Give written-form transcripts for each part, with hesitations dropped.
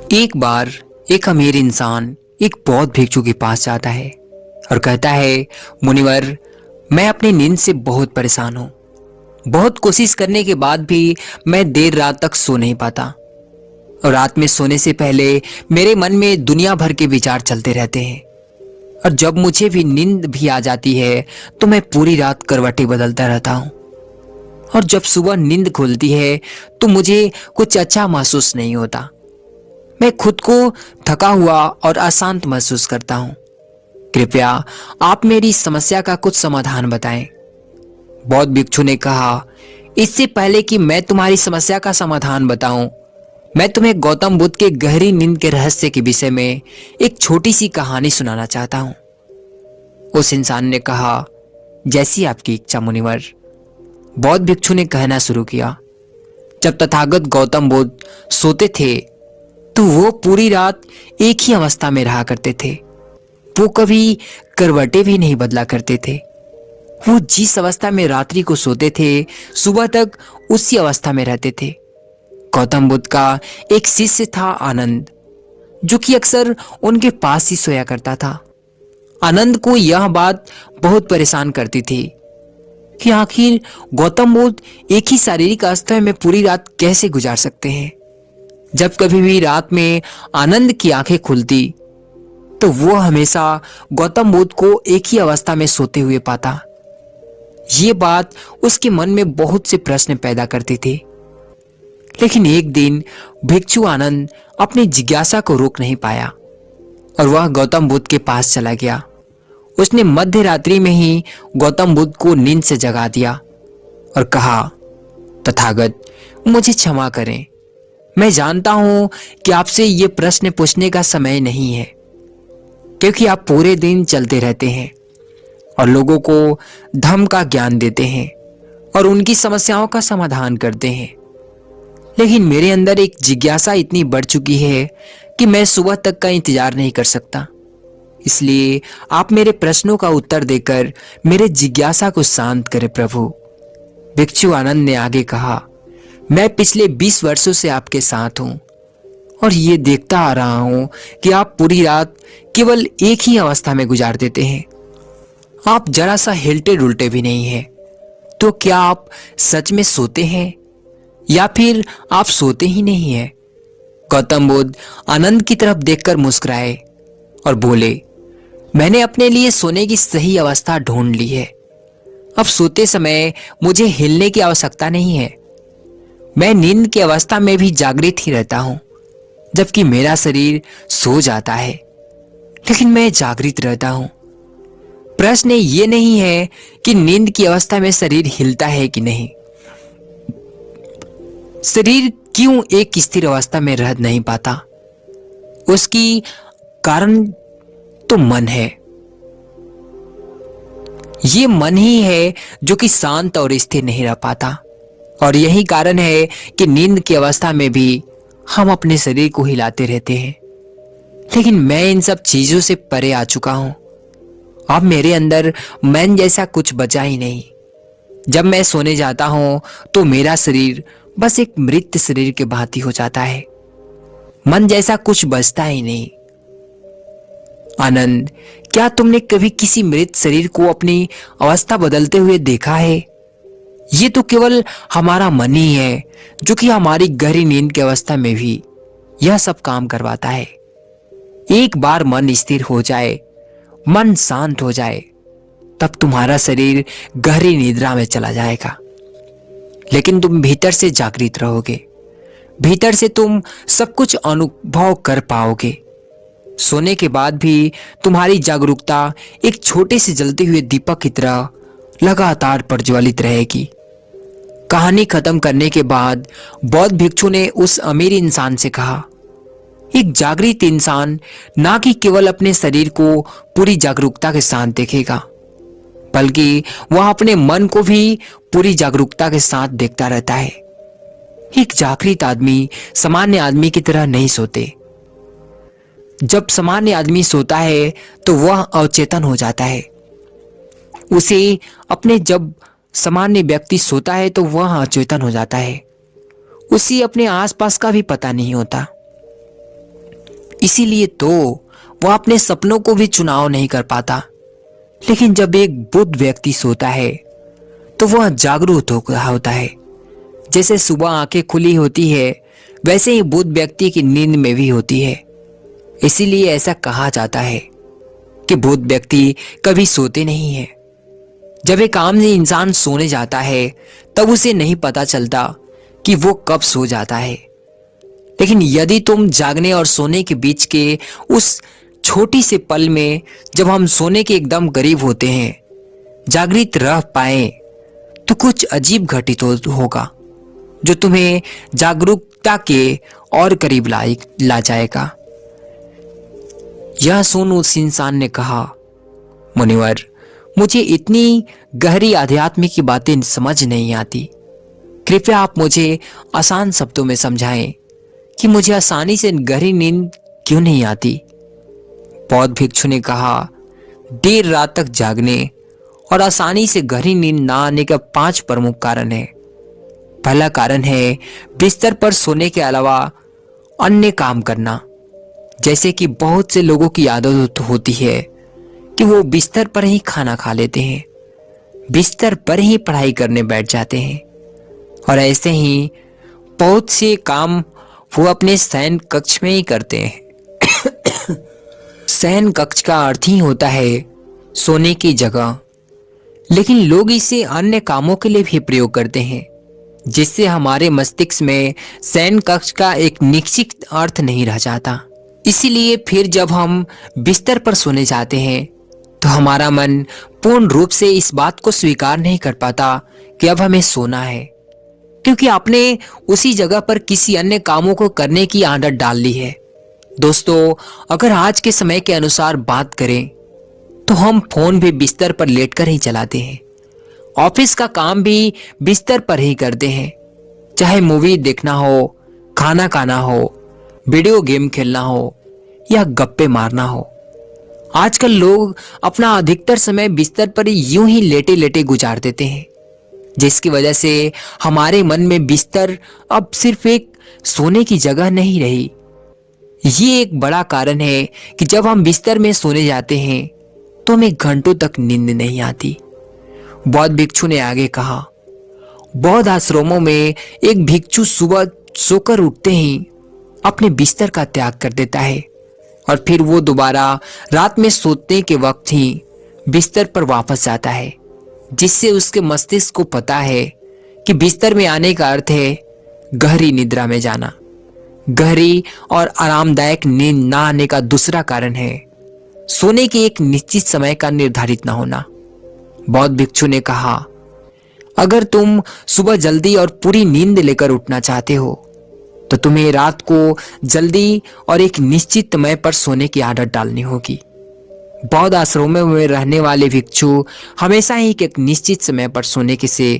एक बार एक अमीर इंसान एक बौद्ध भिक्षु के पास जाता है और कहता है, मुनिवर, मैं अपनी नींद से बहुत परेशान हूँ। बहुत कोशिश करने के बाद भी मैं देर रात तक सो नहीं पाता और रात में सोने से पहले मेरे मन में दुनिया भर के विचार चलते रहते हैं और जब मुझे भी नींद भी आ जाती है तो मैं पूरी रात करवटें बदलता रहता हूँ और जब सुबह नींद खुलती है तो मुझे कुछ अच्छा महसूस नहीं होता। मैं खुद को थका हुआ और अशांत महसूस करता हूँ। कृपया आप मेरी समस्या का कुछ समाधान बताएं। बौद्ध भिक्षु ने कहा, इससे पहले कि मैं तुम्हारी समस्या का समाधान बताऊं, मैं तुम्हें गौतम बुद्ध के गहरी नींद के रहस्य के विषय में एक छोटी सी कहानी सुनाना चाहता हूं। उस इंसान ने कहा, जैसी आपकी इच्छा मुनिवर। बौद्ध भिक्षु ने कहना शुरू किया, जब तथागत गौतम बुद्ध सोते थे तो वो पूरी रात एक ही अवस्था में रहा करते थे। वो कभी करवटें भी नहीं बदला करते थे। वो जिस अवस्था में रात्रि को सोते थे सुबह तक उसी अवस्था में रहते थे। गौतम बुद्ध का एक शिष्य था आनंद, जो कि अक्सर उनके पास ही सोया करता था। आनंद को यह बात बहुत परेशान करती थी कि आखिर गौतम बुद्ध एक ही शारीरिक अवस्था में पूरी रात कैसे गुजार सकते हैं। जब कभी भी रात में आनंद की आंखें खुलती तो वो हमेशा गौतम बुद्ध को एक ही अवस्था में सोते हुए पाता। ये बात उसके मन में बहुत से प्रश्न पैदा करती थी। लेकिन एक दिन भिक्षु आनंद अपनी जिज्ञासा को रोक नहीं पाया और वह गौतम बुद्ध के पास चला गया। उसने मध्य रात्रि में ही गौतम बुद्ध को नींद से जगा दिया और कहा, तथागत, मुझे क्षमा करें। मैं जानता हूं कि आपसे ये प्रश्न पूछने का समय नहीं है, क्योंकि आप पूरे दिन चलते रहते हैं और लोगों को धम्म का ज्ञान देते हैं और उनकी समस्याओं का समाधान करते हैं। लेकिन मेरे अंदर एक जिज्ञासा इतनी बढ़ चुकी है कि मैं सुबह तक का इंतजार नहीं कर सकता। इसलिए आप मेरे प्रश्नों का उत्तर देकर मेरे जिज्ञासा को शांत करें प्रभु। भिक्षु आनंद ने आगे कहा, मैं पिछले 20 वर्षों से आपके साथ हूं और ये देखता आ रहा हूं कि आप पूरी रात केवल एक ही अवस्था में गुजार देते हैं। आप जरा सा हिलते डुलते भी नहीं हैं। तो क्या आप सच में सोते हैं या फिर आप सोते ही नहीं हैं? गौतम बुद्ध आनंद की तरफ देखकर मुस्कुराए और बोले, मैंने अपने लिए सोने की सही अवस्था ढूंढ ली है। अब सोते समय मुझे हिलने की आवश्यकता नहीं है। मैं नींद की अवस्था में भी जागृत ही रहता हूं, जबकि मेरा शरीर सो जाता है, लेकिन मैं जागृत रहता हूं। प्रश्न ये नहीं है कि नींद की अवस्था में शरीर हिलता है कि नहीं। शरीर क्यों एक स्थिर अवस्था में रह नहीं पाता, उसकी कारण तो मन है। ये मन ही है जो कि शांत और स्थिर नहीं रह पाता और यही कारण है कि नींद की अवस्था में भी हम अपने शरीर को हिलाते रहते हैं। लेकिन मैं इन सब चीजों से परे आ चुका हूं। अब मेरे अंदर मन जैसा कुछ बचा ही नहीं। जब मैं सोने जाता हूं तो मेरा शरीर बस एक मृत शरीर के भांति हो जाता है। मन जैसा कुछ बचता ही नहीं। आनंद, क्या तुमने कभी किसी मृत शरीर को अपनी अवस्था बदलते हुए देखा है? ये तो केवल हमारा मन ही है जो कि हमारी गहरी नींद की अवस्था में भी यह सब काम करवाता है। एक बार मन स्थिर हो जाए, मन शांत हो जाए, तब तुम्हारा शरीर गहरी निद्रा में चला जाएगा, लेकिन तुम भीतर से जागृत रहोगे। भीतर से तुम सब कुछ अनुभव कर पाओगे। सोने के बाद भी तुम्हारी जागरूकता एक छोटे से जलते हुए दीपक की तरह लगातार प्रज्वलित रहेगी। कहानी खत्म करने के बाद बौद्ध भिक्षु ने उस अमीर इंसान से कहा, एक जागृत इंसान ना कि केवल अपने शरीर को पूरी जागरूकता के साथ देखेगा, बल्कि वह अपने मन को भी पूरी जागरूकता के साथ देखता रहता है। एक जागृत आदमी सामान्य आदमी की तरह नहीं सोते। जब सामान्य आदमी सोता है तो वह अवचेतन हो जाता है। उसे अपने जब सामान्य व्यक्ति सोता है तो वह अचेतन हो जाता है। उसे अपने आसपास का भी पता नहीं होता। इसीलिए तो वह अपने सपनों को भी चुनाव नहीं कर पाता। लेकिन जब एक बुद्ध व्यक्ति सोता है तो वह जागरूक होता है। जैसे सुबह आंखें खुली होती है, वैसे ही बुद्ध व्यक्ति की नींद में भी होती है। इसीलिए ऐसा कहा जाता है कि बुद्ध व्यक्ति कभी सोते नहीं है। जब एक आम इंसान सोने जाता है तब उसे नहीं पता चलता कि वो कब सो जाता है। लेकिन यदि तुम जागने और सोने के बीच के उस छोटी से पल में, जब हम सोने के एकदम करीब होते हैं, जागृत रह पाए तो कुछ अजीब घटित होगा जो तुम्हें जागरूकता के और करीब ला जाएगा। यह सुन उस इंसान ने कहा, मुनिवर, मुझे इतनी गहरी आध्यात्मिक की बातें समझ नहीं आती। कृपया आप मुझे आसान शब्दों में समझाएं कि मुझे आसानी से गहरी नींद क्यों नहीं आती। बौद्ध भिक्षु ने कहा, देर रात तक जागने और आसानी से गहरी नींद ना आने का 5 प्रमुख कारण है। पहला कारण है बिस्तर पर सोने के अलावा अन्य काम करना। जैसे कि बहुत से लोगों की आदत होती है कि वो बिस्तर पर ही खाना खा लेते हैं, बिस्तर पर ही पढ़ाई करने बैठ जाते हैं, और ऐसे ही बहुत से काम वो अपने शयन कक्ष में ही करते हैं। शयन कक्ष का अर्थ ही होता है सोने की जगह। लेकिन लोग इसे अन्य कामों के लिए भी प्रयोग करते हैं, जिससे हमारे मस्तिष्क में शयन कक्ष का एक निश्चित अर्थ नहीं रह जाता। इसीलिए फिर जब हम बिस्तर पर सोने जाते हैं तो हमारा मन पूर्ण रूप से इस बात को स्वीकार नहीं कर पाता कि अब हमें सोना है, क्योंकि आपने उसी जगह पर किसी अन्य कामों को करने की आदत डाल ली है। दोस्तों, अगर आज के समय के अनुसार बात करें तो हम फोन भी बिस्तर पर लेटकर ही चलाते हैं, ऑफिस का काम भी बिस्तर पर ही करते हैं, चाहे मूवी देखना हो, खाना खाना हो, वीडियो गेम खेलना हो या गप्पे मारना हो। आजकल लोग अपना अधिकतर समय बिस्तर पर यूं ही लेटे लेटे गुजार देते हैं, जिसकी वजह से हमारे मन में बिस्तर अब सिर्फ एक सोने की जगह नहीं रही। ये एक बड़ा कारण है कि जब हम बिस्तर में सोने जाते हैं तो हमें घंटों तक नींद नहीं आती। बौद्ध भिक्षु ने आगे कहा, बौद्ध आश्रमों में एक भिक्षु सुबह सोकर उठते ही अपने बिस्तर का त्याग कर देता है और फिर वो दोबारा रात में सोते के वक्त ही बिस्तर पर वापस जाता है, जिससे उसके मस्तिष्क को पता है कि बिस्तर में आने का अर्थ है गहरी निद्रा में जाना। गहरी और आरामदायक नींद ना आने का दूसरा कारण है सोने के एक निश्चित समय का निर्धारित न होना। बौद्ध भिक्षु ने कहा, अगर तुम सुबह जल्दी और पूरी नींद लेकर उठना चाहते हो तो तुम्हें रात को जल्दी और एक निश्चित समय पर सोने की आदत डालनी होगी। बौद्ध आश्रमों में रहने वाले भिक्षु हमेशा ही एक निश्चित समय पर सोने के से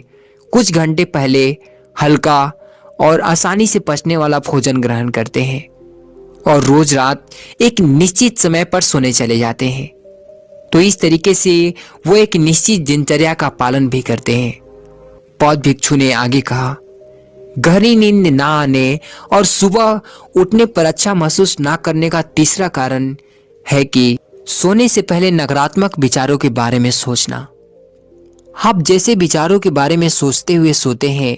कुछ घंटे पहले हल्का और आसानी से पचने वाला भोजन ग्रहण करते हैं और रोज रात एक निश्चित समय पर सोने चले जाते हैं। तो इस तरीके से वो एक निश्चित दिनचर्या का पालन भी करते हैं। बौद्ध भिक्षु ने आगे कहा, गहरी नींद ना आने और सुबह उठने पर अच्छा महसूस ना करने का तीसरा कारण है कि सोने से पहले नकारात्मक विचारों के बारे में सोचना। आप जैसे विचारों के बारे में सोचते हुए सोते हैं,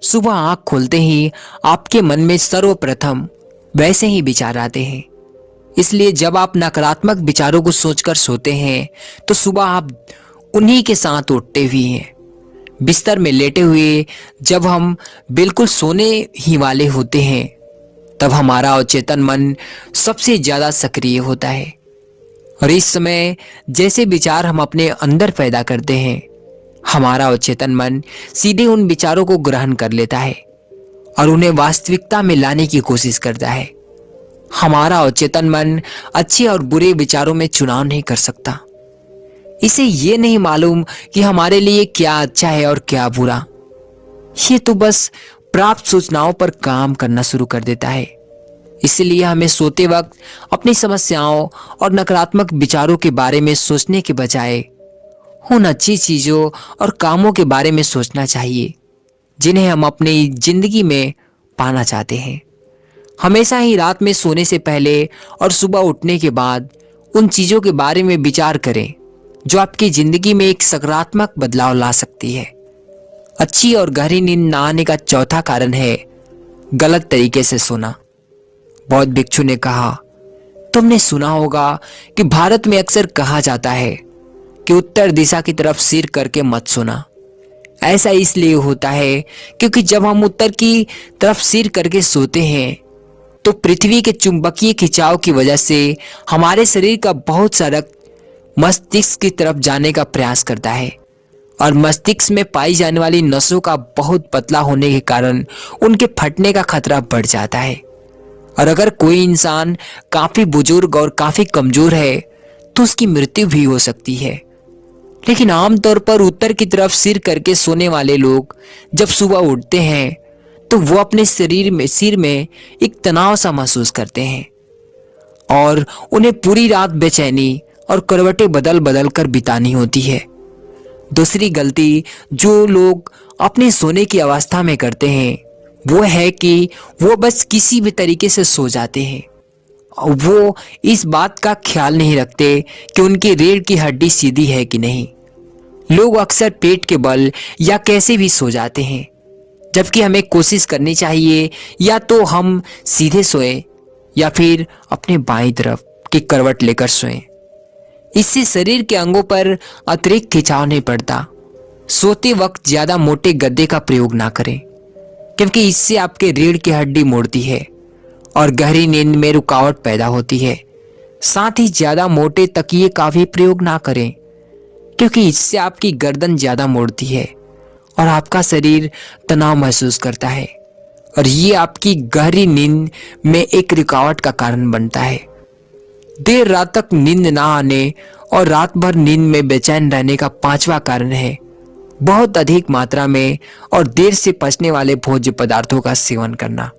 सुबह आंख खोलते ही आपके मन में सर्वप्रथम वैसे ही विचार आते हैं। इसलिए जब आप नकारात्मक विचारों को सोचकर सोते हैं तो सुबह आप उन्हीं के साथ उठते भी हैं। बिस्तर में लेटे हुए जब हम बिल्कुल सोने ही वाले होते हैं तब हमारा अवचेतन मन सबसे ज्यादा सक्रिय होता है, और इस समय जैसे विचार हम अपने अंदर पैदा करते हैं, हमारा अवचेतन मन सीधे उन विचारों को ग्रहण कर लेता है और उन्हें वास्तविकता में लाने की कोशिश करता है। हमारा अवचेतन मन अच्छे और बुरे विचारों में चुनाव नहीं कर सकता। इसे ये नहीं मालूम कि हमारे लिए क्या अच्छा है और क्या बुरा। ये तो बस प्राप्त सूचनाओं पर काम करना शुरू कर देता है। इसलिए हमें सोते वक्त अपनी समस्याओं और नकारात्मक विचारों के बारे में सोचने के बजाय उन अच्छी चीजों और कामों के बारे में सोचना चाहिए जिन्हें हम अपनी जिंदगी में पाना चाहते हैं। हमेशा ही रात में सोने से पहले और सुबह उठने के बाद उन चीजों के बारे में विचार करें जो आपकी जिंदगी में एक सकारात्मक बदलाव ला सकती है। अच्छी और गहरी नींद ना आने का चौथा कारण है गलत तरीके से सोना। बौद्ध भिक्षु ने कहा, तुमने सुना होगा कि भारत में अक्सर कहा जाता है कि उत्तर दिशा की तरफ सिर करके मत सोना। ऐसा इसलिए होता है क्योंकि जब हम उत्तर की तरफ सिर करके सोते हैं तो पृथ्वी के चुंबकीय खिंचाव की वजह से हमारे शरीर का बहुत सा रक्त मस्तिष्क की तरफ जाने का प्रयास करता है और मस्तिष्क में पाई जाने वाली नसों का बहुत पतला होने के कारण उनके फटने का खतरा बढ़ जाता है। और अगर कोई इंसान काफी बुजुर्ग और काफी कमजोर है तो उसकी मृत्यु भी हो सकती है। लेकिन आमतौर पर उत्तर की तरफ सिर करके सोने वाले लोग जब सुबह उठते हैं तो वो अपने सिर में एक तनाव सा महसूस करते हैं और उन्हें पूरी रात बेचैनी और करवटें बदल बदल कर बितानी होती है। दूसरी गलती जो लोग अपने सोने की अवस्था में करते हैं वो है कि वो बस किसी भी तरीके से सो जाते हैं और वो इस बात का ख्याल नहीं रखते कि उनकी रीढ़ की हड्डी सीधी है कि नहीं। लोग अक्सर पेट के बल या कैसे भी सो जाते हैं, जबकि हमें कोशिश करनी चाहिए या तो हम सीधे सोएं या फिर अपने बाईं तरफ की करवट लेकर सोएं। इससे शरीर के अंगों पर अतिरिक्त खिंचाव नहीं पड़ता। सोते वक्त ज्यादा मोटे गद्दे का प्रयोग ना करें क्योंकि इससे आपके रीढ़ की हड्डी मुड़ती है और गहरी नींद में रुकावट पैदा होती है। साथ ही ज्यादा मोटे तकिए का भी प्रयोग ना करें क्योंकि इससे आपकी गर्दन ज्यादा मुड़ती है और आपका शरीर तनाव महसूस करता है और ये आपकी गहरी नींद में एक रुकावट का कारण बनता है। देर रात तक नींद ना आने और रात भर नींद में बेचैन रहने का पांचवा कारण है बहुत अधिक मात्रा में और देर से पचने वाले भोज्य पदार्थों का सेवन करना।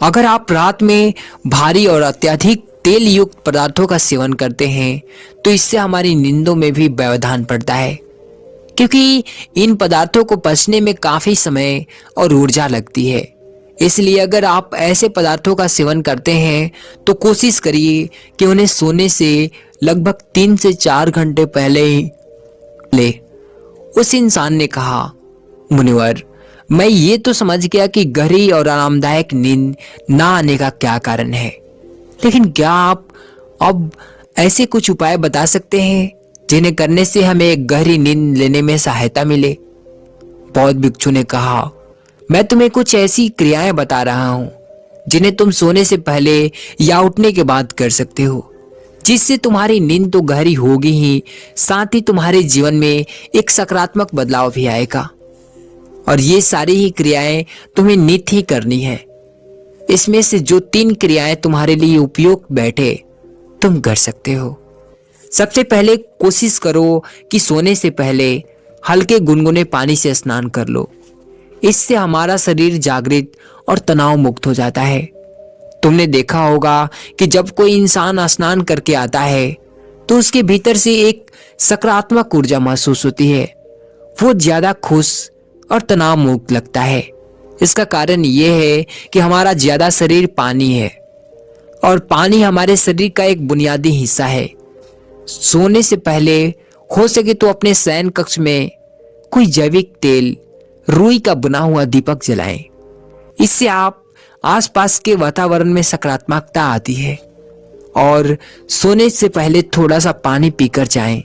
अगर आप रात में भारी और अत्यधिक तेल युक्त पदार्थों का सेवन करते हैं तो इससे हमारी नींदों में भी व्यवधान पड़ता है क्योंकि इन पदार्थों को पचने में काफी समय और ऊर्जा लगती है। इसलिए अगर आप ऐसे पदार्थों का सेवन करते हैं तो कोशिश करिए कि उन्हें सोने से लगभग 3 से 4 घंटे पहले ही ले। उस इंसान ने कहा, मुनिवर, मैं ये तो समझ गया कि गहरी और आरामदायक नींद ना आने का क्या कारण है, लेकिन क्या आप अब ऐसे कुछ उपाय बता सकते हैं जिन्हें करने से हमें एक गहरी नींद लेने में सहायता मिले? बौद्ध भिक्षु ने कहा, मैं तुम्हें कुछ ऐसी क्रियाएं बता रहा हूं जिन्हें तुम सोने से पहले या उठने के बाद कर सकते हो, जिससे तुम्हारी नींद तो गहरी होगी ही, साथ ही तुम्हारे जीवन में एक सकारात्मक बदलाव भी आएगा। और ये सारी ही क्रियाएं तुम्हें नित ही करनी है। इसमें से जो 3 क्रियाएं तुम्हारे लिए उपयुक्त बैठे तुम कर सकते हो। सबसे पहले कोशिश करो कि सोने से पहले हल्के गुनगुने पानी से स्नान कर लो। इससे हमारा शरीर जागृत और तनाव मुक्त हो जाता है। तुमने देखा होगा कि जब कोई इंसान स्नान करके आता है तो उसके भीतर से एक सकारात्मक ऊर्जा महसूस होती है। वो ज्यादा खुश और तनाव मुक्त लगता है। इसका कारण यह है कि हमारा ज्यादा शरीर पानी है और पानी हमारे शरीर का एक बुनियादी हिस्सा है। सोने से पहले हो सके तो अपने शयन कक्ष में कोई जैविक तेल, रुई का बना हुआ दीपक जलाएं। इससे आप आसपास के वातावरण में सकारात्मकता आती है। और सोने से पहले थोड़ा सा पानी पीकर जाएं।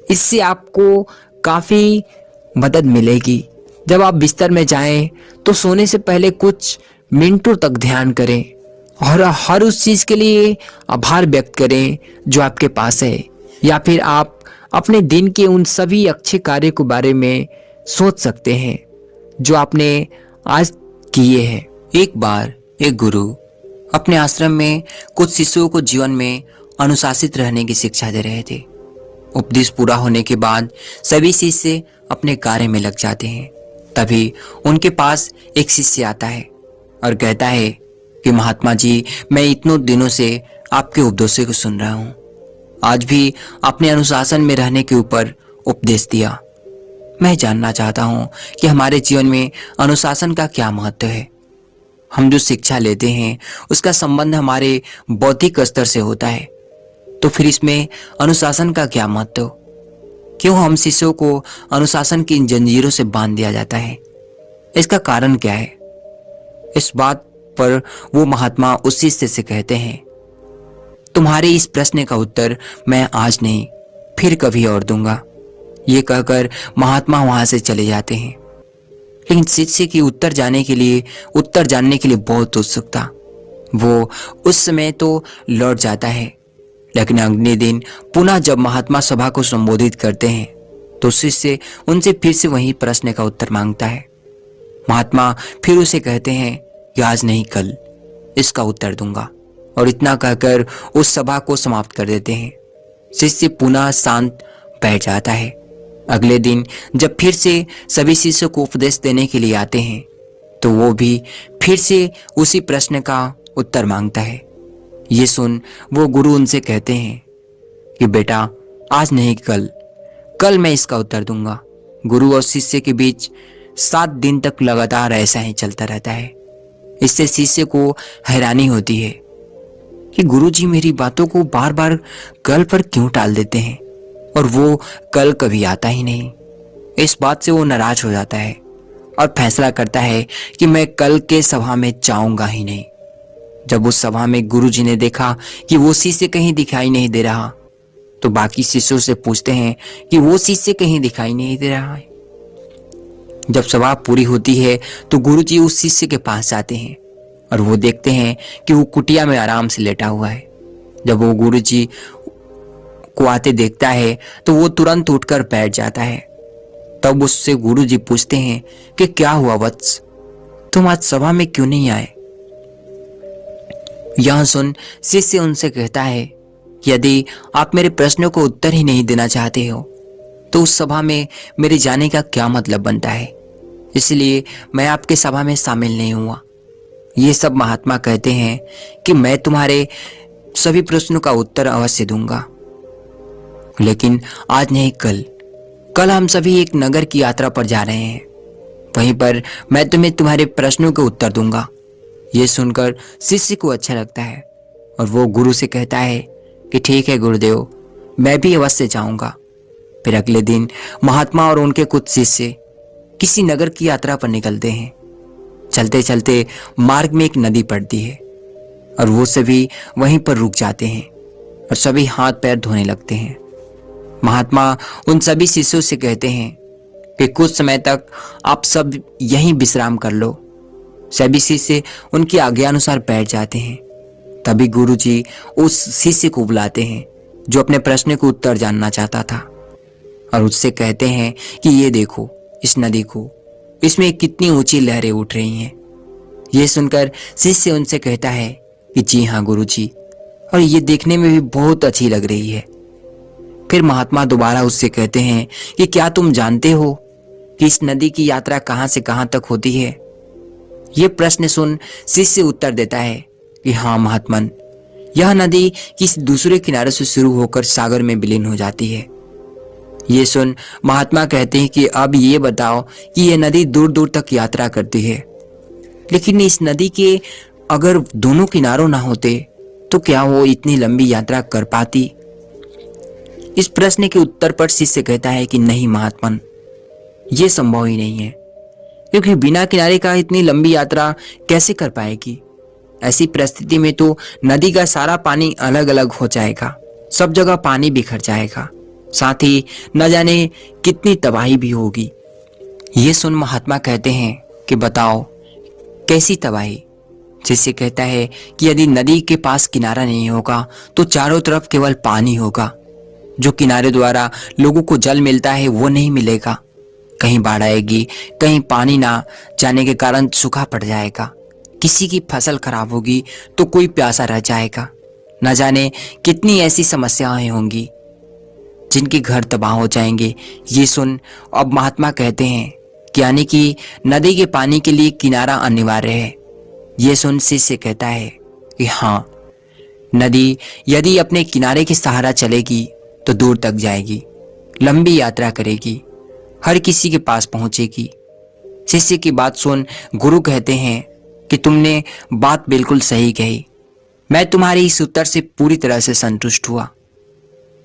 इससे आपको काफी मदद मिलेगी। जब आप बिस्तर में जाएं तो सोने से पहले कुछ मिनटों तक ध्यान करें और हर उस चीज के लिए आभार व्यक्त करें जो आपके पास है, या फिर आप अपने दिन के उन सभी अच्छे कार्य के बारे में सोच सकते हैं जो आपने आज किए हैं। एक बार एक गुरु अपने आश्रम में कुछ शिष्यों को जीवन में अनुशासित रहने की शिक्षा दे रहे थे। उपदेश पूरा होने के बाद सभी शिष्य अपने कार्य में लग जाते हैं। तभी उनके पास एक शिष्य आता है और कहता है कि महात्मा जी, मैं इतनों दिनों से आपके उपदेशों को सुन रहा हूँ। आज भी आपने अनुशासन में रहने के ऊपर उपदेश दिया। मैं जानना चाहता हूँ कि हमारे जीवन में अनुशासन का क्या महत्व है। हम जो शिक्षा लेते हैं उसका संबंध हमारे बौद्धिक स्तर से होता है, तो फिर इसमें अनुशासन का क्या महत्व? क्यों हम शिष्यों को अनुशासन की इन जंजीरों से बांध दिया जाता है? इसका कारण क्या है? इस बात पर वो महात्मा उस शिष्य से कहते हैं, तुम्हारे इस प्रश्न का उत्तर मैं आज नहीं फिर कभी और दूंगा। ये कहकर महात्मा वहां से चले जाते हैं। लेकिन शिष्य की उत्तर जानने के लिए बहुत उत्सुक था। वो उस समय तो लौट जाता है, लेकिन अगले दिन पुनः जब महात्मा सभा को संबोधित करते हैं तो शिष्य उनसे फिर से वही प्रश्न का उत्तर मांगता है। महात्मा फिर उसे कहते हैं कि आज नहीं कल इसका उत्तर दूंगा, और इतना कहकर उस सभा को समाप्त कर देते हैं। शिष्य पुनः शांत बैठ जाता है। अगले दिन जब फिर से सभी शिष्यों को उपदेश देने के लिए आते हैं तो वो भी फिर से उसी प्रश्न का उत्तर मांगता है। ये सुन वो गुरु उनसे कहते हैं कि बेटा आज नहीं कल मैं इसका उत्तर दूंगा। गुरु और शिष्य के बीच 7 दिन तक लगातार ऐसा ही चलता रहता है। इससे शिष्य को हैरानी होती है कि गुरुजी मेरी बातों को बार बार कल पर क्यों टाल देते हैं, और वो कल कभी आता ही नहीं। इस बात से वो नाराज हो जाता है और फैसला करता है कि मैं कल के सभा में जाऊंगा ही नहीं। जब उस सभा में गुरुजी ने देखा कि वो शिष्य कहीं दिखाई नहीं दे रहा, तो बाकी शिष्यों से पूछते हैं कि वो शिष्य कहीं दिखाई नहीं दे रहा है। जब सभा पूरी होती है तो गुरुजी उस शिष्य के पास जाते हैं और वो देखते हैं कि वो कुटिया में आराम से लेटा हुआ है। जब वो गुरुजी को आते देखता है तो वो तुरंत उठकर बैठ जाता है। तब उससे गुरुजी पूछते हैं कि क्या हुआ वत्स, तुम आज सभा में क्यों नहीं आए? यह सुन शिष्य उनसे कहता है कि यदि आप मेरे प्रश्नों को उत्तर ही नहीं देना चाहते हो तो उस सभा में मेरे जाने का क्या मतलब बनता है, इसलिए मैं आपके सभा में शामिल नहीं हुआ। ये सब महात्मा कहते हैं कि मैं तुम्हारे सभी प्रश्नों का उत्तर अवश्य दूंगा, लेकिन आज नहीं कल हम सभी एक नगर की यात्रा पर जा रहे हैं। वहीं पर मैं तुम्हें तुम्हारे प्रश्नों के उत्तर दूंगा। ये सुनकर शिष्य को अच्छा लगता है और वो गुरु से कहता है कि ठीक है गुरुदेव, मैं भी अवश्य जाऊंगा। फिर अगले दिन महात्मा और उनके कुछ शिष्य किसी नगर की यात्रा पर निकलते हैं। चलते चलते मार्ग में एक नदी पड़ती है और वो सभी वहीं पर रुक जाते हैं और सभी हाथ पैर धोने लगते हैं। महात्मा उन सभी शिष्यों से कहते हैं कि कुछ समय तक आप सब यहीं विश्राम कर लो। सभी शिष्य उनकी आज्ञानुसार बैठ जाते हैं। तभी गुरुजी उस शिष्य को बुलाते हैं जो अपने प्रश्न को उत्तर जानना चाहता था और उससे कहते हैं कि ये देखो इस नदी को, इसमें कितनी ऊंची लहरें उठ रही हैं। ये सुनकर शिष्य उनसे कहता है कि जी हाँ गुरुजी, और ये देखने में भी बहुत अच्छी लग रही है। फिर महात्मा दोबारा उससे कहते हैं कि क्या तुम जानते हो कि इस नदी की यात्रा कहां से कहां तक होती है? ये प्रश्न सुन शिष्य उत्तर देता है कि हाँ महात्मन, यह नदी किसी दूसरे किनारे से शुरू होकर सागर में विलीन हो जाती है। ये सुन महात्मा कहते हैं कि अब ये बताओ कि यह नदी दूर दूर तक यात्रा करती है, लेकिन इस नदी के अगर दोनों किनारों ना होते तो क्या वो इतनी लंबी यात्रा कर पाती? इस प्रश्न के उत्तर पर शिष्य कहता है कि नहीं महात्मन, ये संभव ही नहीं है, क्योंकि बिना किनारे का इतनी लंबी यात्रा कैसे कर पाएगी? ऐसी परिस्थिति में तो नदी का सारा पानी अलग अलग हो जाएगा, सब जगह पानी बिखर जाएगा, साथ ही न जाने कितनी तबाही भी होगी। ये सुन महात्मा कहते हैं कि बताओ कैसी तबाही? शिष्य कहता है कि यदि नदी के पास किनारा नहीं होगा तो चारों तरफ केवल पानी होगा। जो किनारे द्वारा लोगों को जल मिलता है वो नहीं मिलेगा। कहीं बाढ़ आएगी, कहीं पानी ना जाने के कारण सूखा पड़ जाएगा, किसी की फसल खराब होगी तो कोई प्यासा रह जाएगा। न जाने कितनी ऐसी समस्याएं होंगी जिनके घर तबाह हो जाएंगे। ये सुन अब महात्मा कहते हैं कि यानी कि नदी के पानी के लिए किनारा अनिवार्य है। ये सुन शिष्य कहता है कि हाँ, नदी यदि अपने किनारे के सहारा चलेगी तो दूर तक जाएगी, लंबी यात्रा करेगी, हर किसी के पास पहुंचेगी। शिष्य की बात सुन गुरु कहते हैं कि तुमने बात बिल्कुल सही कही। मैं तुम्हारे इस उत्तर से पूरी तरह से संतुष्ट हुआ।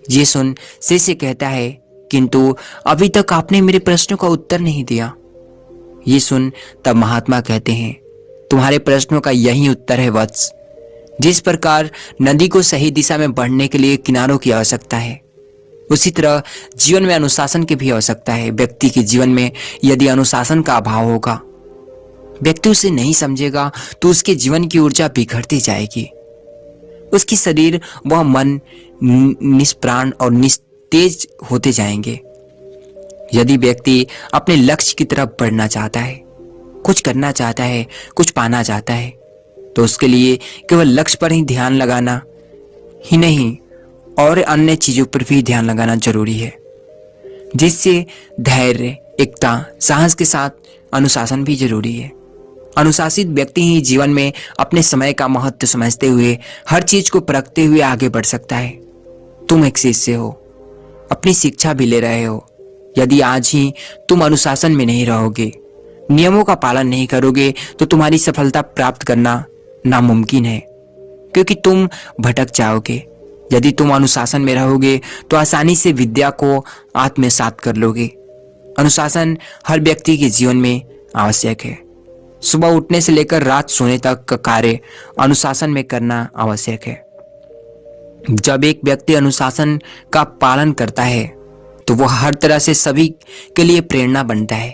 ये सुन शिष्य कहता है, किंतु अभी तक आपने मेरे प्रश्नों का उत्तर नहीं दिया। ये सुन तब महात्मा कहते हैं, तुम्हारे प्रश्नों का यही उत्तर है वत्स। जिस प्रकार नदी को सही दिशा में बढ़ने के लिए किनारों की आवश्यकता है, उसी तरह जीवन में अनुशासन की भी आवश्यकता है। व्यक्ति के जीवन में यदि अनुशासन का अभाव होगा, व्यक्ति उसे नहीं समझेगा, तो उसके जीवन की ऊर्जा बिखरती जाएगी। उसकी शरीर व मन निष्प्राण और निस्तेज होते जाएंगे। यदि व्यक्ति अपने लक्ष्य की तरफ बढ़ना चाहता है, कुछ करना चाहता है, कुछ पाना चाहता है, तो उसके लिए केवल लक्ष्य पर ही ध्यान लगाना ही नहीं और अन्य चीजों पर भी ध्यान लगाना जरूरी है, जिससे धैर्य, एकता, साहस के साथ अनुशासन भी जरूरी है। अनुशासित व्यक्ति ही जीवन में अपने समय का महत्व समझते हुए हर चीज को परखते हुए आगे बढ़ सकता है। तुम एक शिष्य हो, अपनी शिक्षा भी ले रहे हो। यदि आज ही तुम अनुशासन में नहीं रहोगे, नियमों का पालन नहीं करोगे, तो तुम्हारी सफलता प्राप्त करना नामुमकिन है, क्योंकि तुम भटक जाओगे। यदि तुम अनुशासन में रहोगे तो आसानी से विद्या को आत्मसात कर लोगे। अनुशासन हर व्यक्ति के जीवन में आवश्यक है। सुबह उठने से लेकर रात सोने तक का कार्य अनुशासन में करना आवश्यक है। जब एक व्यक्ति अनुशासन का पालन करता है तो वह हर तरह से सभी के लिए प्रेरणा बनता है।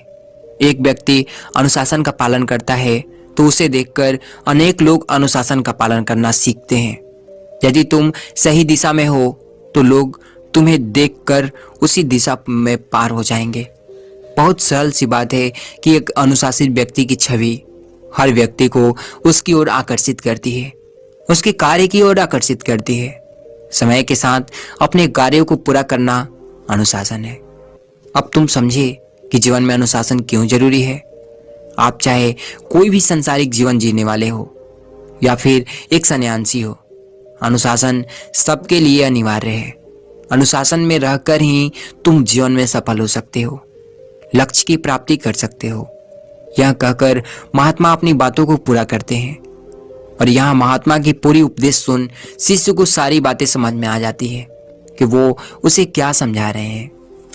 एक व्यक्ति अनुशासन का पालन करता है तो उसे देखकर अनेक लोग अनुशासन का पालन करना सीखते हैं। यदि तुम सही दिशा में हो तो लोग तुम्हें देखकर उसी दिशा में पार हो जाएंगे। बहुत सरल सी बात है कि एक अनुशासित व्यक्ति की छवि हर व्यक्ति को उसकी ओर आकर्षित करती है, उसके कार्य की ओर आकर्षित करती है। समय के साथ अपने कार्यों को पूरा करना अनुशासन है। अब तुम समझे कि जीवन में अनुशासन क्यों जरूरी है। आप चाहे कोई भी संसारिक जीवन जीने वाले हो या फिर एक सन्यासी हो, अनुशासन सबके लिए अनिवार्य है। अनुशासन में रहकर ही तुम जीवन में सफल हो सकते हो, लक्ष्य की प्राप्ति कर सकते हो। यह कहकर महात्मा अपनी बातों को पूरा करते हैं और यहाँ महात्मा की पूरी उपदेश सुन शिष्य को सारी बातें समझ में आ जाती है कि वो उसे क्या समझा रहे हैं,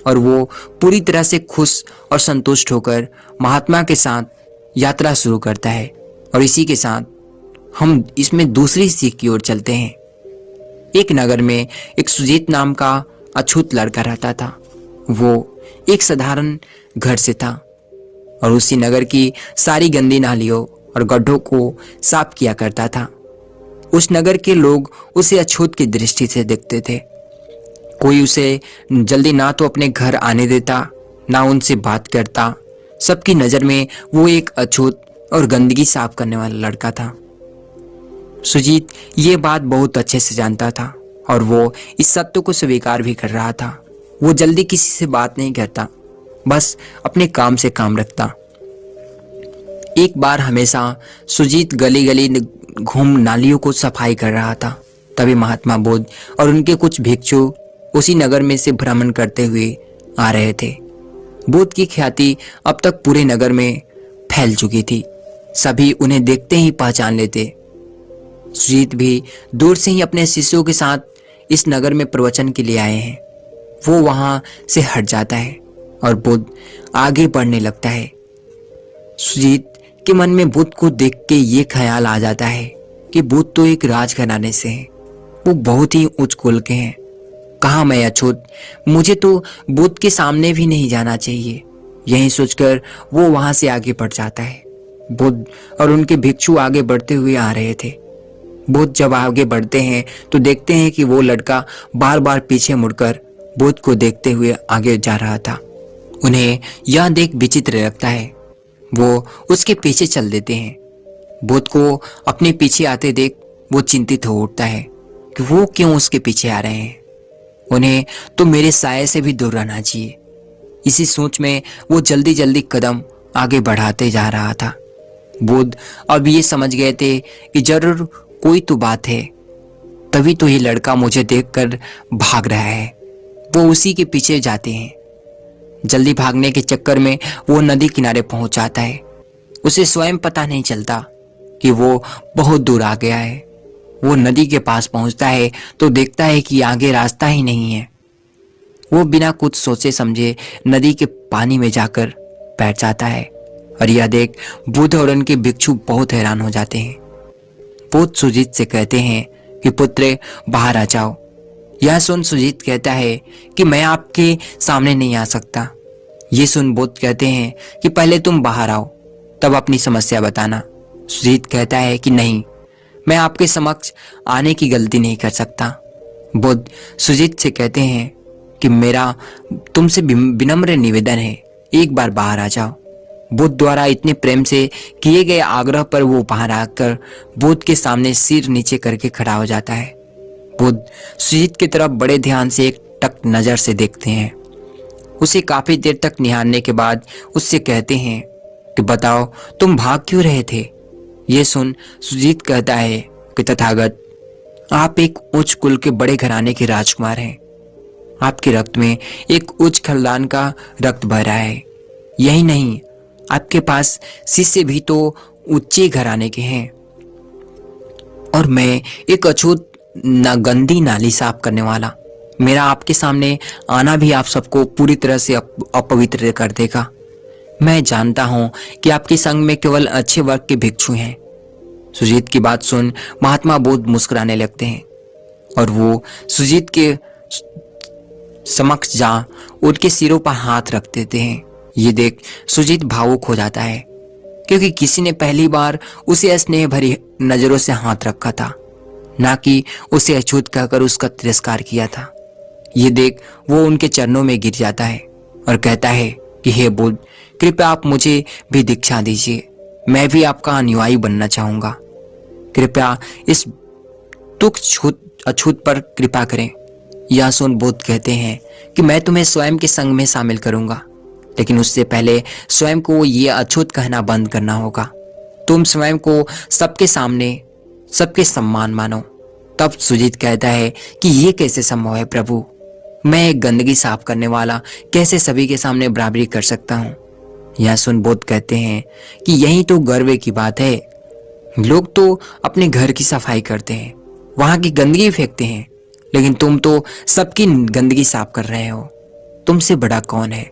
और वो पूरी तरह से खुश और संतुष्ट होकर महात्मा के साथ यात्रा शुरू करता है। और इसी के साथ हम इसमें दूसरी सीख की ओर चलते हैं। एक नगर में एक सुजीत नाम का अछूत लड़का रहता था। वो एक साधारण घर से था और उसी नगर की सारी गंदी नालियों और गड्ढों को साफ किया करता था। उस नगर के लोग उसे अछूत की दृष्टि से देखते थे। कोई उसे जल्दी ना तो अपने घर आने देता, ना उनसे बात करता। सबकी नजर में वो एक अछूत और गंदगी साफ करने वाला लड़का था। सुजीत ये बात बहुत अच्छे से जानता था और वो इस सत्य को स्वीकार भी कर रहा था। वो जल्दी किसी से बात नहीं करता, बस अपने काम से काम रखता। एक बार हमेशा सुजीत गली गली घूम नालियों को सफाई कर रहा था। तभी महात्मा बुद्ध और उनके कुछ भिक्षु उसी नगर में से भ्रमण करते हुए आ रहे थे। बुद्ध की ख्याति अब तक पूरे नगर में फैल चुकी थी। सभी उन्हें देखते ही पहचान लेते। सुजीत भी दूर से ही अपने शिष्यों के साथ इस नगर में प्रवचन के लिए आए हैं। वो वहां से हट जाता है और बुद्ध आगे बढ़ने लगता है। सुजीत के मन में बुद्ध को देख के ये ख्याल आ जाता है कि बुद्ध तो एक राजघराने से हैं, वो बहुत ही उच्च कुल के हैं। कहाँ मैं अछूत, मुझे तो बुद्ध के सामने भी नहीं जाना चाहिए। यही सोचकर वो वहां से आगे बढ़ जाता है। बुद्ध और उनके भिक्षु आगे बढ़ते हुए आ रहे थे। बुद्ध जब आगे बढ़ते हैं तो देखते हैं कि वो लड़का बार बार पीछे मुड़कर बुद्ध को देखते हुए आगे जा रहा था। उन्हें यह देख विचित्र लगता है। वो उसके पीछे चल देते हैं। बुद्ध को अपने पीछे आते देख वो चिंतित हो उठता है कि वो क्यों उसके पीछे आ रहे हैं। उन्हें तो मेरे साये से भी दूर रहना चाहिए। इसी सोच में वो जल्दी जल्दी कदम आगे बढ़ाते जा रहा था। बुद्ध अब ये समझ गए थे कि जरूर कोई तो बात है, तभी तो ये लड़का मुझे देखकर भाग रहा है। वो उसी के पीछे जाते हैं। जल्दी भागने के चक्कर में वो नदी किनारे पहुंच जाता है। उसे स्वयं पता नहीं चलता कि वो बहुत दूर आ गया है। वो नदी के पास पहुंचता है तो देखता है कि आगे रास्ता ही नहीं है। वो बिना कुछ सोचे समझे नदी के पानी में जाकर बैठ जाता है और यह देख बुद्ध और उनके भिक्षु बहुत हैरान हो जाते हैं। बुद्ध सुजीत से कहते हैं कि पुत्र बाहर आ जाओ। यह सुन सुजीत कहता है कि मैं आपके सामने नहीं आ सकता। ये सुन बुद्ध कहते हैं कि पहले तुम बाहर आओ, तब अपनी समस्या बताना। सुजीत कहता है कि नहीं, मैं आपके समक्ष आने की गलती नहीं कर सकता। बुद्ध सुजीत से कहते हैं कि मेरा तुमसे विनम्र निवेदन है, एक बार बाहर आ जाओ। बुद्ध द्वारा इतने प्रेम से किए गए आग्रह पर वो बाहर आकर बुद्ध के सामने सिर नीचे करके खड़ा हो जाता है। बुद्ध सुजीत की तरफ बड़े ध्यान से एक टक नजर से देखते हैं। उसे काफी देर तक निहारने के बाद उससे कहते हैं कि बताओ तुम भाग क्यों रहे थे। ये सुन सुजीत कहता है कि तथागत, आप एक उच्च कुल के बड़े घराने के राजकुमार हैं। आपके रक्त में एक उच्च खानदान का रक्त बह रहा है। यही नहीं, आपके पास शिष्य भी तो ऊंचे घराने के हैं और मैं एक अछूत गंदी नाली साफ करने वाला। मेरा आपके सामने आना भी आप सबको पूरी तरह से अपवित्र कर देगा। मैं जानता हूं कि आपके संग में केवल अच्छे वर्ग के भिक्षु हैं। सुजीत की बात सुन महात्मा बुद्ध मुस्कुराने लगते हैं और वो सुजीत के समक्ष जा उनके सिरों पर हाथ रख देते हैं। ये देख सुजीत भावुक हो जाता है क्योंकि किसी ने पहली बार उसे स्नेह भरी नजरों से हाथ रखा था, ना कि उसे अछूत कहकर उसका तिरस्कार किया था। ये देख वो उनके चरणों में गिर जाता है और कहता है कि हे बुद्ध, कृपया आप मुझे भी दीक्षा दीजिए। मैं भी आपका अनुयायी बनना चाहूंगा। कृपया इस तुच्छ अछूत पर कृपा करें। यह सुन बुद्ध कहते हैं कि मैं तुम्हें स्वयं के संग में शामिल करूंगा, लेकिन उससे पहले स्वयं को ये अछूत कहना बंद करना होगा। तुम स्वयं को सबके सामने सबके सम्मान मानो। तब सुजीत कहता है कि ये कैसे संभव है प्रभु, मैं एक गंदगी साफ करने वाला कैसे सभी के सामने बराबरी कर सकता हूँ। यह सुन बुद्ध कहते हैं कि यही तो गर्व की बात है। लोग तो अपने घर की सफाई करते हैं, वहां की गंदगी फेंकते हैं, लेकिन तुम तो सबकी गंदगी साफ कर रहे हो। तुमसे बड़ा कौन है?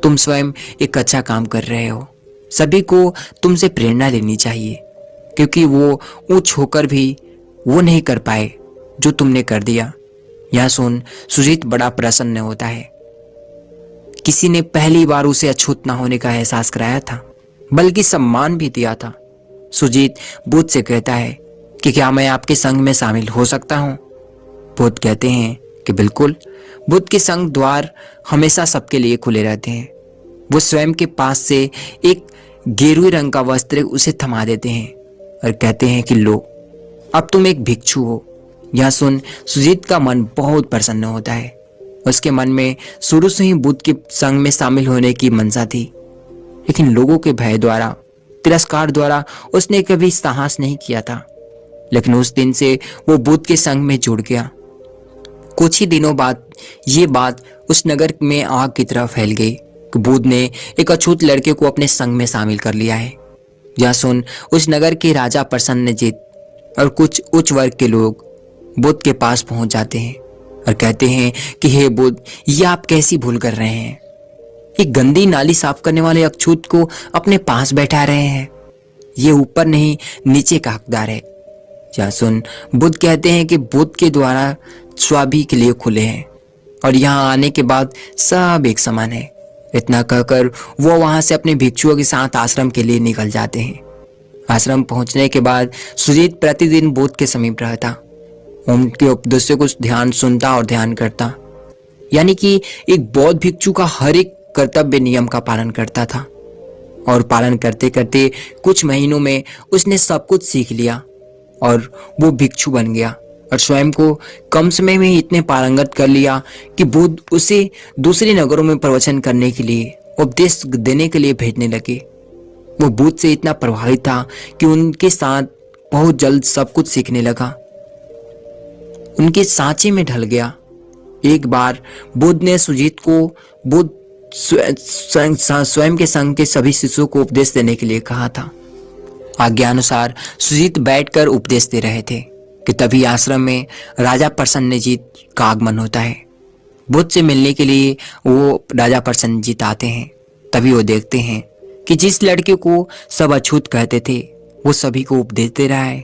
तुम स्वयं एक अच्छा काम कर रहे हो। सभी को तुमसे प्रेरणा लेनी चाहिए, क्योंकि वो ऊंच होकर भी वो नहीं कर पाए जो तुमने कर दिया। यह सुन सुजीत बड़ा प्रसन्न होता है। किसी ने पहली बार उसे अछूत न होने का एहसास कराया था, बल्कि सम्मान भी दिया था। सुजीत बुद्ध से कहता है कि क्या मैं आपके संग में शामिल हो सकता हूँ? बुद्ध कहते हैं कि बिल्कुल। बुद्ध के संग द्वार हमेशा सबके लिए खुले रहते हैं। वो स्वयं के पास से एक गेरुए रंग का वस्त्र उसे थमा देते हैं और कहते हैं कि लो, अब तुम एक भिक्षु हो। यह सुन सुजीत का मन बहुत प्रसन्न होता है। उसके मन में शुरू से ही बुद्ध के संग में शामिल होने की मंशा थी, लेकिन लोगों के भय द्वारा, तिरस्कार द्वारा उसने कभी साहस नहीं किया था। लेकिन उस दिन से वो बुद्ध के संग में जुड़ गया। कुछ ही दिनों बाद ये बात उस नगर में आग की तरह फैल गई कि बुद्ध ने एक अछूत लड़के को अपने संग में शामिल कर लिया है। यह सुन उस नगर के राजा प्रसन्नजीत और कुछ उच्च वर्ग के लोग बुद्ध के पास पहुंच जाते हैं और कहते हैं कि हे बुद्ध, ये आप कैसी भूल कर रहे हैं? एक गंदी नाली साफ करने वाले अछूत को अपने पास बैठा रहे हैं। ये ऊपर नहीं नीचे का हकदार है। यह सुन बुद्ध कहते हैं कि बुद्ध के द्वारा सभी के लिए खुले हैं और यहाँ आने के बाद सब एक समान है। इतना कहकर वो वहां से अपने भिक्षुओं के साथ आश्रम के लिए निकल जाते हैं। आश्रम पहुंचने के बाद सुजीत प्रतिदिन बुद्ध के समीप रहता, उनके उपदेशों को ध्यान सुनता और ध्यान करता। यानी कि एक बौद्ध भिक्षु का हर एक कर्तव्य नियम का पालन करता था और पालन करते करते कुछ महीनों में उसने सब कुछ सीख लिया और वो भिक्षु बन गया और स्वयं को कम समय में इतने पारंगत कर लिया कि बुद्ध उसे दूसरे नगरों में प्रवचन करने के लिए, उपदेश देने के लिए भेजने लगे। वो बुद्ध से इतना प्रभावित था कि उनके साथ बहुत जल्द सब कुछ सीखने लगा, उनके सांचे में ढल गया। एक बार बुद्ध ने सुजीत को बुद्ध स्वयं के संग के सभी शिष्यों को उपदेश देने के लिए कहा था। आज्ञानुसार सुजीत बैठकर उपदेश दे रहे थे कि तभी आश्रम में राजा प्रसन्नजीत का आगमन होता है। बुद्ध से मिलने के लिए वो राजा प्रसन्नजीत आते हैं। तभी वो देखते हैं कि जिस लड़के को सब अछूत कहते थे वो सभी को उपदेश दे रहा है।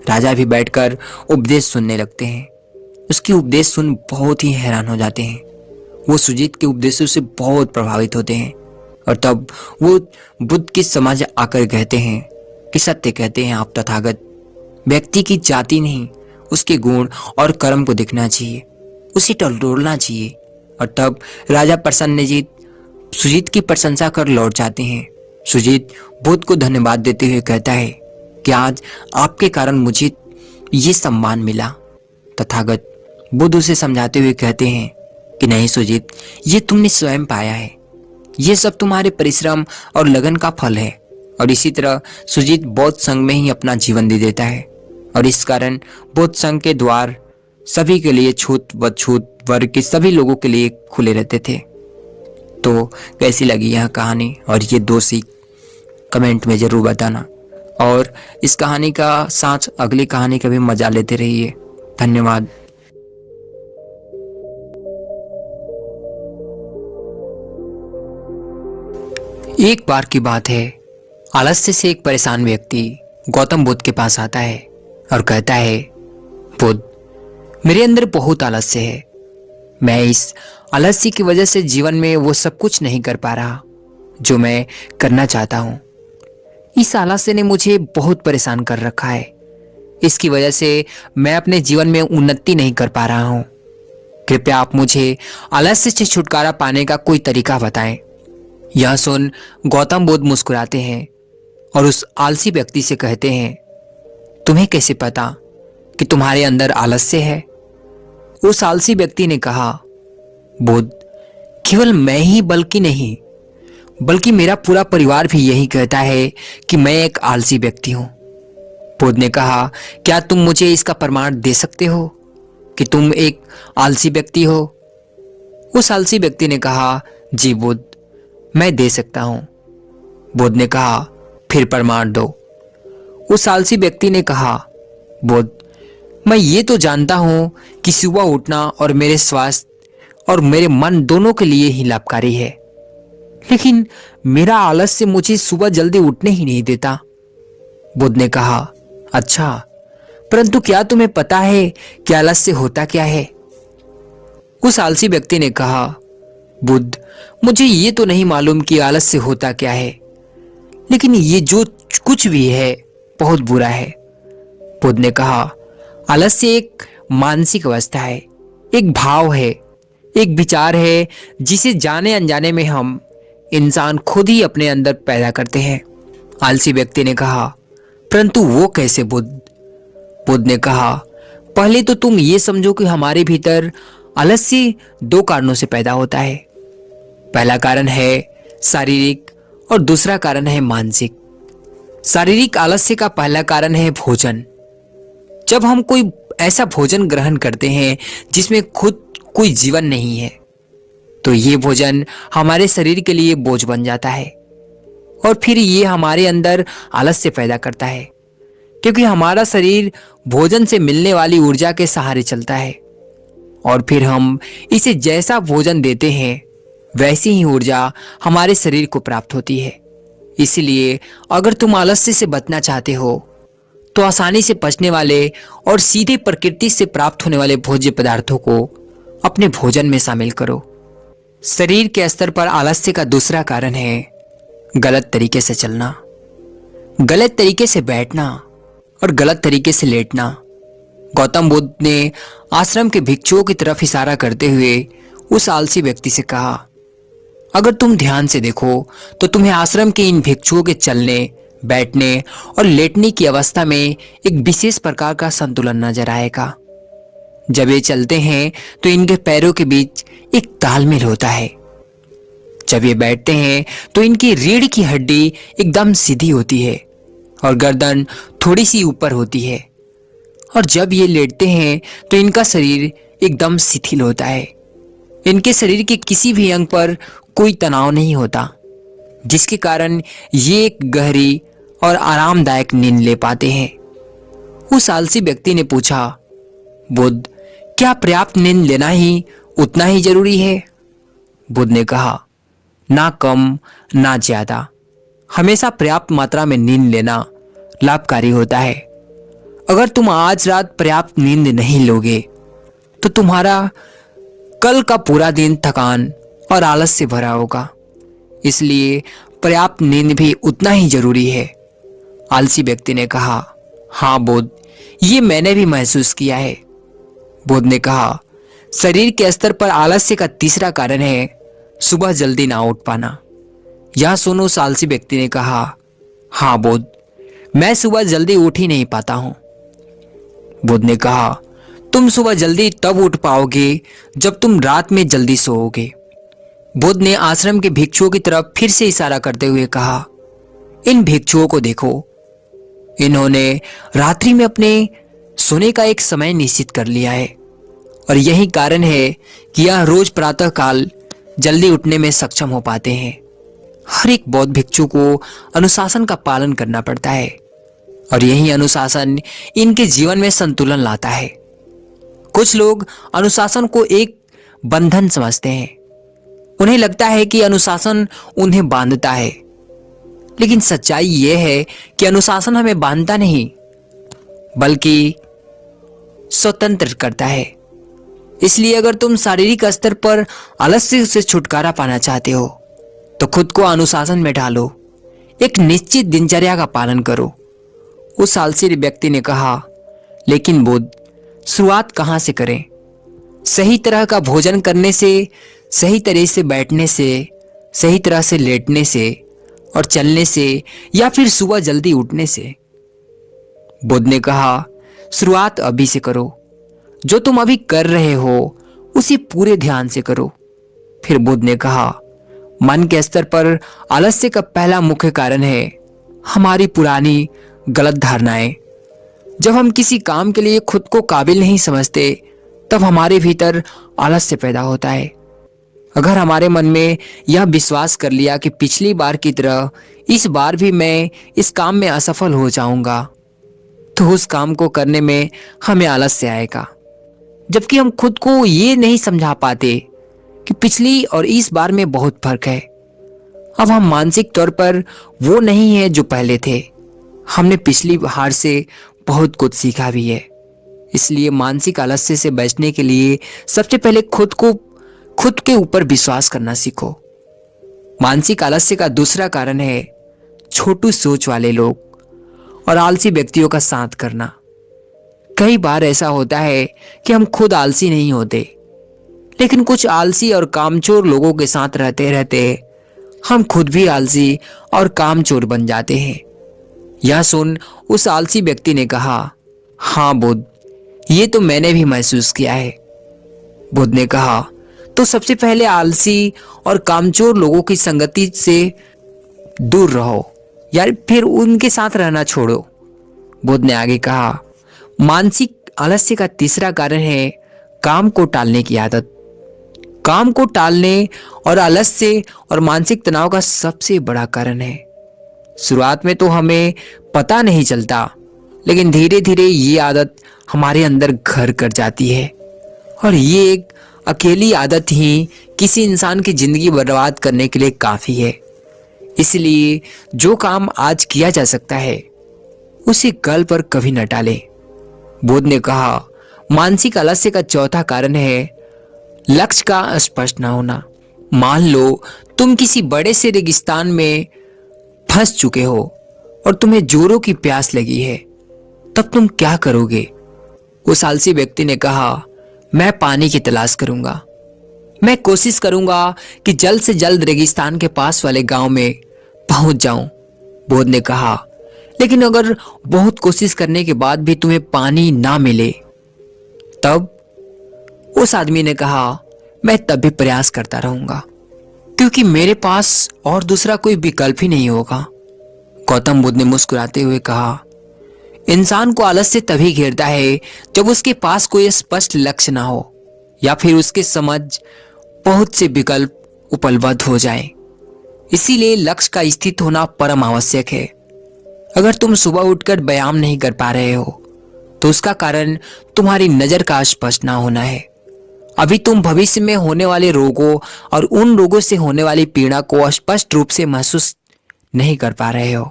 राजा भी बैठकर उपदेश सुनने लगते हैं। उसकी उपदेश सुन बहुत ही हैरान हो जाते हैं। वो सुजीत के उपदेशों से बहुत प्रभावित होते हैं और तब वो बुद्ध की समझ आकर कहते हैं कि सत्य कहते हैं आप तथागत, व्यक्ति की जाति नहीं उसके गुण और कर्म को देखना चाहिए, उसे टटोलना चाहिए। और तब राजा प्रसन्नजीत सुजीत की प्रशंसा कर लौट जाते हैं। सुजीत बुद्ध को धन्यवाद देते हुए कहता है कि आज आपके कारण मुझे ये सम्मान मिला। तथागत बुद्ध उसे समझाते हुए कहते हैं कि नहीं सुजीत, ये तुमने स्वयं पाया है, ये सब तुम्हारे परिश्रम और लगन का फल है। और इसी तरह सुजीत बौद्ध संघ में ही अपना जीवन दे देता है और इस कारण बौद्ध संघ के द्वार सभी के लिए छूत व छूत वर्ग के सभी लोगों के लिए खुले रहते थे। तो कैसी लगी यह कहानी और ये 2 सीख कमेंट में जरूर बताना और इस कहानी का साथ अगली कहानी का भी मजा लेते रहिए। धन्यवाद। एक बार की बात है, आलस्य से एक परेशान व्यक्ति गौतम बुद्ध के पास आता है और कहता है, बुद्ध, मेरे अंदर बहुत आलस्य है। मैं इस आलस्य की वजह से जीवन में वो सब कुछ नहीं कर पा रहा जो मैं करना चाहता हूँ। इस आलस्य ने मुझे बहुत परेशान कर रखा है। इसकी वजह से मैं अपने जीवन में उन्नति नहीं कर पा रहा हूँ। कृपया आप मुझे आलस्य से छुटकारा पाने का कोई तरीका बताएं। यह सुन गौतम बुद्ध मुस्कुराते हैं और उस आलसी व्यक्ति से कहते हैं, तुम्हें कैसे पता कि तुम्हारे अंदर आलस्य है? उस आलसी व्यक्ति ने कहा, बुद्ध, केवल मैं ही बल्कि मेरा पूरा परिवार भी यही कहता है कि मैं एक आलसी व्यक्ति हूं। बुद्ध ने कहा, क्या तुम मुझे इसका प्रमाण दे सकते हो कि तुम एक आलसी व्यक्ति हो? उस आलसी व्यक्ति ने कहा, जी बुद्ध, मैं दे सकता हूं। बुद्ध ने कहा, फिर प्रमाण दो। उस आलसी व्यक्ति ने कहा, बुद्ध, मैं ये तो जानता हूं कि सुबह उठना और मेरे स्वास्थ्य और मेरे मन दोनों के लिए ही लाभकारी है, लेकिन मेरा आलस्य मुझे सुबह जल्दी उठने ही नहीं देता। बुद्ध ने कहा, अच्छा, परंतु क्या तुम्हें पता है कि आलस्य होता क्या है? उस आलसी व्यक्ति ने कहा, बुद्ध, मुझे ये तो नहीं मालूम कि आलस्य होता क्या है, लेकिन ये जो कुछ भी है बहुत बुरा है। बुद्ध ने कहा, आलस्य एक मानसिक अवस्था है, एक भाव है, एक विचार है जिसे जाने अनजाने में हम इंसान खुद ही अपने अंदर पैदा करते हैं। आलसी व्यक्ति ने कहा, परंतु वो कैसे बुद्ध? बुद्ध ने कहा, पहले तो तुम ये समझो कि हमारे भीतर आलस्य 2 कारणों से पैदा होता है। पहला कारण है शारीरिक और दूसरा कारण है मानसिक। शारीरिक आलस्य का पहला कारण है भोजन। जब हम कोई ऐसा भोजन ग्रहण करते हैं जिसमें खुद कोई जीवन नहीं है, तो ये भोजन हमारे शरीर के लिए बोझ बन जाता है और फिर ये हमारे अंदर आलस्य पैदा करता है, क्योंकि हमारा शरीर भोजन से मिलने वाली ऊर्जा के सहारे चलता है और फिर हम इसे जैसा भोजन देते हैं वैसी ही ऊर्जा हमारे शरीर को प्राप्त होती है। इसलिए अगर तुम आलस्य से बचना चाहते हो तो आसानी से पचने वाले और सीधे प्रकृति से प्राप्त होने वाले भोज्य पदार्थों को अपने भोजन में शामिल करो। शरीर के स्तर पर आलस्य का दूसरा कारण है गलत तरीके से चलना, गलत तरीके से बैठना और गलत तरीके से लेटना। गौतम बुद्ध ने आश्रम के भिक्षुओं की तरफ इशारा करते हुए उस आलसी व्यक्ति से कहा, अगर तुम ध्यान से देखो तो तुम्हें आश्रम के इन भिक्षुओं के चलने, बैठने और लेटने की अवस्था में एक विशेष प्रकार का संतुलन नजर आएगा। जब ये चलते हैं तो इनके पैरों के बीच एक तालमेल होता है। जब ये बैठते हैं तो इनकी रीढ़ की हड्डी एकदम सीधी होती है और गर्दन थोड़ी सी ऊपर होती है, और जब ये लेटते हैं तो इनका शरीर एकदम शिथिल होता है। इनके शरीर के किसी भी अंग पर कोई तनाव नहीं होता, जिसके कारण ये एक गहरी और आरामदायक नींद ले पाते हैं। उस आलसी व्यक्ति ने पूछा, बुद्ध, क्या पर्याप्त नींद लेना ही उतना ही जरूरी है? बुद्ध ने कहा, ना कम ना ज्यादा, हमेशा पर्याप्त मात्रा में नींद लेना लाभकारी होता है। अगर तुम आज रात पर्याप्त नींद नहीं लोगे तो तुम्हारा कल का पूरा दिन थकान और आलस से भरा होगा। इसलिए पर्याप्त नींद भी उतना ही जरूरी है। आलसी व्यक्ति ने कहा, हाँ बुद्ध, ये मैंने भी महसूस किया है। बुद्ध ने कहा, शरीर के स्तर पर आलस्य का तीसरा कारण है सुबह जल्दी ना उठ पाना। यह सुनो, उस आलसी व्यक्ति ने कहा, हाँ बुद्ध, मैं सुबह जल्दी उठ ही नहीं पाता हूं। बुद्ध ने कहा, तुम सुबह जल्दी तब उठ पाओगे जब तुम रात में जल्दी सोओगे। बुद्ध ने आश्रम के भिक्षुओं की तरफ फिर से इशारा करते हुए कहा, इन भिक्षुओं को देखो, इन्होंने रात्रि में अपने सोने का एक समय निश्चित कर लिया है और यही कारण है कि यह रोज प्रातः काल जल्दी उठने में सक्षम हो पाते हैं। हर एक बौद्ध भिक्षु को अनुशासन का पालन करना पड़ता है और यही अनुशासन इनके जीवन में संतुलन लाता है। कुछ लोग अनुशासन को एक बंधन समझते हैं। उन्हें लगता है कि अनुशासन उन्हें बांधता है, लेकिन सच्चाई यह है कि अनुशासन हमें बांधता नहीं बल्कि स्वतंत्र करता है। इसलिए अगर तुम शारीरिक स्तर पर आलस्य से छुटकारा पाना चाहते हो तो खुद को अनुशासन में ढालो, एक निश्चित दिनचर्या का पालन करो। उस आलसी व्यक्ति ने कहा, लेकिन बुद्ध, शुरुआत कहां से करें? सही तरह का भोजन करने से, सही तरह से बैठने से, सही तरह से लेटने से और चलने से, या फिर सुबह जल्दी उठने से? बुद्ध ने कहा, शुरुआत अभी से करो। जो तुम अभी कर रहे हो उसी पूरे ध्यान से करो। फिर बुद्ध ने कहा, मन के स्तर पर आलस्य का पहला मुख्य कारण है हमारी पुरानी गलत धारणाएं। जब हम किसी काम के लिए खुद को काबिल नहीं समझते तब हमारे भीतर आलस्य पैदा होता है। अगर हमारे मन में यह विश्वास कर लिया कि पिछली बार की तरह इस बार भी मैं इस काम में असफल हो जाऊंगा, तो उस काम को करने में हमें आलस्य आएगा। जबकि हम खुद को ये नहीं समझा पाते कि पिछली और इस बार में बहुत फर्क है। अब हम मानसिक तौर पर वो नहीं है जो पहले थे। हमने पिछली हार से बहुत कुछ सीखा भी है। इसलिए मानसिक आलस्य से बचने के लिए सबसे पहले खुद के ऊपर विश्वास करना सीखो। मानसिक आलस्य का दूसरा कारण है छोटी सोच वाले लोग और आलसी व्यक्तियों का साथ करना। कई बार ऐसा होता है कि हम खुद आलसी नहीं होते, लेकिन कुछ आलसी और कामचोर लोगों के साथ रहते रहते हम खुद भी आलसी और कामचोर बन जाते हैं। यह सुन उस आलसी व्यक्ति ने कहा, हाँ बुद्ध, ये तो मैंने भी महसूस किया है। बुद्ध ने कहा, तो सबसे पहले आलसी और कामचोर लोगों की संगति से दूर रहो या फिर उनके साथ रहना छोड़ो। बुद्ध ने आगे कहा, मानसिक आलस्य का तीसरा कारण है काम को टालने की आदत। काम को टालने और आलस्य और मानसिक तनाव का सबसे बड़ा कारण है। शुरुआत में तो हमें पता नहीं चलता, लेकिन धीरे धीरे ये आदत हमारे अंदर घर कर जाती है और ये एक अकेली आदत ही किसी इंसान की जिंदगी बर्बाद करने के लिए काफी है। इसलिए जो काम आज किया जा सकता है उसे कल पर कभी न टालें। बुद्ध ने कहा, मानसिक आलस्य का चौथा कारण है लक्ष्य का स्पष्ट न होना। मान लो तुम किसी बड़े से रेगिस्तान में फंस चुके हो और तुम्हें जोरों की प्यास लगी है, तब तुम क्या करोगे? उस आलसी व्यक्ति ने कहा, मैं पानी की तलाश करूंगा। मैं कोशिश करूंगा कि जल्द से जल्द रेगिस्तान के पास वाले गांव में पहुंच जाऊं। बुद्ध ने कहा, लेकिन अगर बहुत कोशिश करने के बाद भी तुम्हें पानी ना मिले तब? उस आदमी ने कहा, मैं तब भी प्रयास करता रहूंगा क्योंकि मेरे पास और दूसरा कोई विकल्प ही नहीं होगा। गौतम बुद्ध ने मुस्कुराते हुए कहा, इंसान को आलस्य तभी घेरता है जब उसके पास कोई स्पष्ट लक्ष्य ना हो या फिर उसके समझ बहुत से विकल्प उपलब्ध हो जाएं। इसीलिए लक्ष्य का स्थित होना परम आवश्यक है। अगर तुम सुबह उठकर व्यायाम नहीं कर पा रहे हो तो उसका कारण तुम्हारी नजर का स्पष्ट ना होना है। अभी तुम भविष्य में होने वाले रोगों और उन रोगों से होने वाली पीड़ा को स्पष्ट रूप से महसूस नहीं कर पा रहे हो।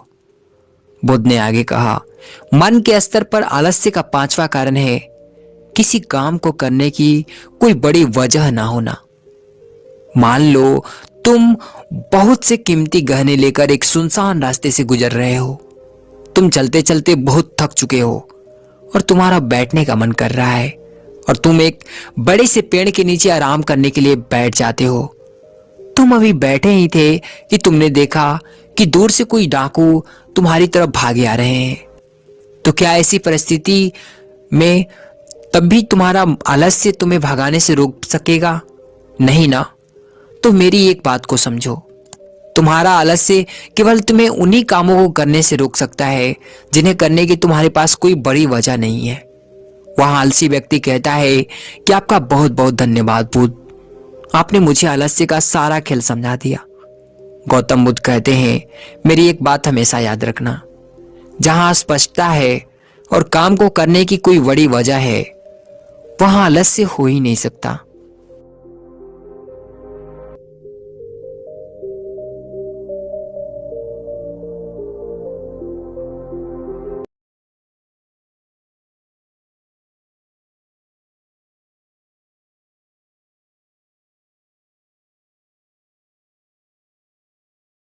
बुद्ध ने आगे कहा, मन के स्तर पर आलस्य का पांचवा कारण है किसी काम को करने की कोई बड़ी वजह ना होना। मान लो तुम बहुत से कीमती गहने लेकर एक सुनसान रास्ते से गुजर रहे हो। तुम चलते चलते बहुत थक चुके हो और तुम्हारा बैठने का मन कर रहा है और तुम एक बड़े से पेड़ के नीचे आराम करने के लिए बैठ जाते हो। तुम अभी बैठे ही थे कि तुमने देखा कि दूर से कोई डाकू तुम्हारी तरफ भागे आ रहे हैं। तो क्या ऐसी परिस्थिति में तब भी तुम्हारा आलस्य तुम्हें भगाने से रोक सकेगा? नहीं ना। तो मेरी एक बात को समझो, तुम्हारा आलस्य केवल तुम्हें उन्हीं कामों को करने से रोक सकता है जिन्हें करने की तुम्हारे पास कोई बड़ी वजह नहीं है। वह आलसी व्यक्ति कहता है कि आपका बहुत बहुत धन्यवाद बुद्ध, आपने मुझे आलस्य का सारा खेल समझा दिया। गौतम बुद्ध कहते हैं, मेरी एक बात हमेशा याद रखना, जहां स्पष्टता है और काम को करने की कोई बड़ी वजह है वहां आलस्य हो ही नहीं सकता।